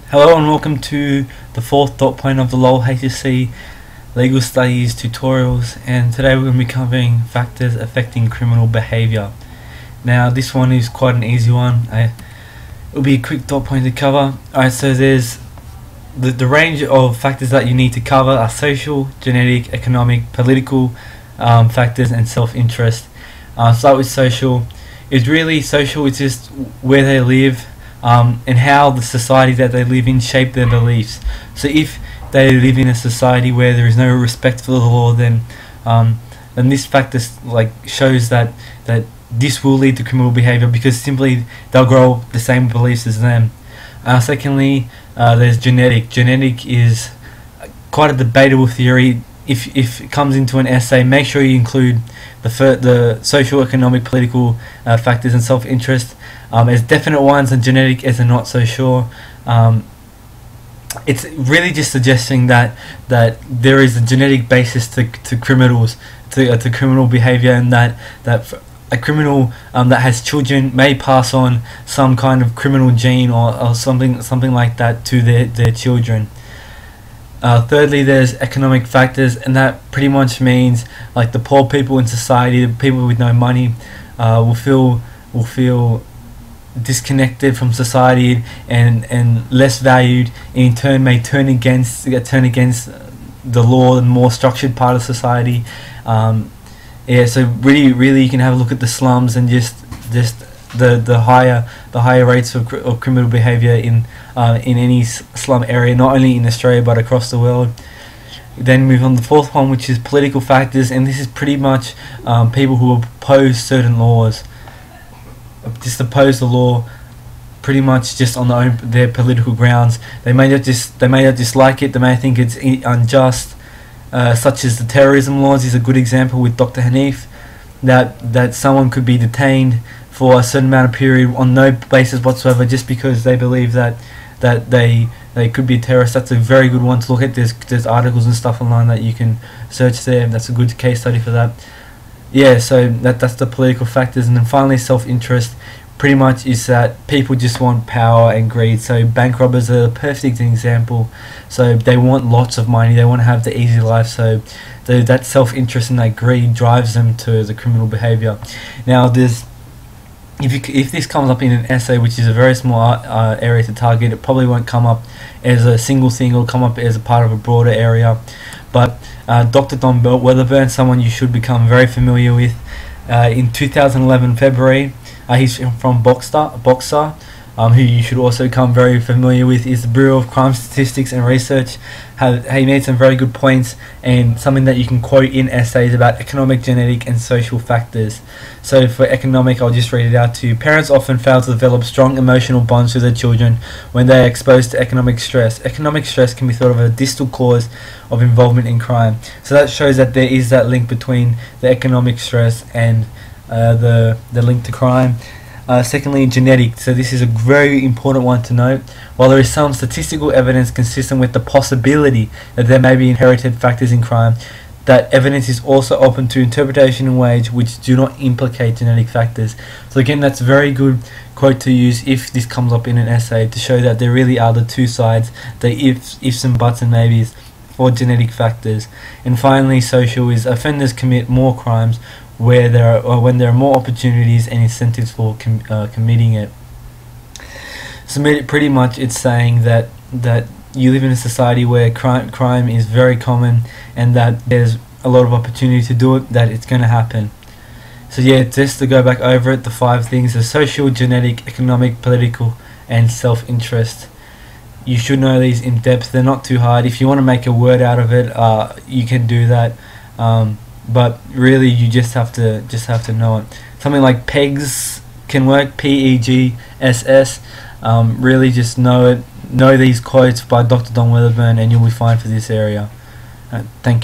Hello and welcome to the fourth dot point of the LOLhsc legal studies tutorials, and today we're going to be covering factors affecting criminal behaviour. Now this one is quite an easy one. It'll be a quick dot point to cover. Alright, so there's the range of factors that you need to cover are social, genetic, economic, political factors and self-interest. Start with social. It's really social, it's just where they live, and how the society that they live in shape their beliefs. So if they live in a society where there is no respect for the law, then this factor shows that this will lead to criminal behaviour, because simply they'll grow up the same beliefs as them. Secondly, there's genetic. Genetic is quite a debatable theory. If it comes into an essay, make sure you include the social, economic, political factors and self-interest as definite ones, and genetic as a not so sure. It's really just suggesting that there is a genetic basis to criminals, to criminal behaviour, and that a criminal that has children may pass on some kind of criminal gene or something like that to their children. Thirdly, there's economic factors, and that pretty much means like the poor people in society, the people with no money, will feel disconnected from society and less valued, and in turn may turn against the law, the more structured part of society. So really you can have a look at the slums and just the higher rates of criminal behaviour in any slum area, not only in Australia but across the world. Then move on to the fourth one, which is political factors, and this is pretty much people who oppose certain laws, just oppose the law pretty much just on their political grounds. They may not dislike it, they may think it's unjust, such as the terrorism laws is a good example with Dr. Hanif, that someone could be detained for a certain amount of period on no basis whatsoever just because they believe that they could be a terrorist. That's a very good one to look at. There's articles and stuff online that you can search there. That's a good case study for that. Yeah, so that's the political factors. And then finally, self-interest pretty much is that people just want power and greed. So bank robbers are a perfect example. So they want lots of money, they want to have the easy life, so that self-interest and that greed drives them to the criminal behaviour. Now if this comes up in an essay, which is a very small area to target, it probably won't come up as a single thing, it'll come up as a part of a broader area. But Dr. Don Weatherburn, someone you should become very familiar with, in 2011 February, he's from Boxer, who you should also become very familiar with, is the Bureau of Crime Statistics and Research. He made some very good points and something that you can quote in essays about economic, genetic and social factors. So for economic, I'll just read it out to you. Parents often fail to develop strong emotional bonds with their children when they are exposed to economic stress. Economic stress can be thought of as a distal cause of involvement in crime. So that shows that there is that link between the economic stress and the link to crime. Secondly, genetic. So this is a very important one to note. While there is some statistical evidence consistent with the possibility that there may be inherited factors in crime, that evidence is also open to interpretation in ways which do not implicate genetic factors. So again, that's a very good quote to use if this comes up in an essay, to show that there really are the two sides, the ifs and buts and maybes for genetic factors. And finally, social is offenders commit more crimes when there are more opportunities and incentives for committing it. So pretty much it's saying that you live in a society where crime is very common, and that there's a lot of opportunity to do it, that it's going to happen. So yeah, just to go back over it, the 5 things are social, genetic, economic, political and self-interest. You should know these in depth. They're not too hard. If you want to make a word out of it, you can do that. But really you just have to know it. Something like PEGS can work, PEGSS. Really just know these quotes by Dr. Don Weatherburn, and you'll be fine for this area. Thank you.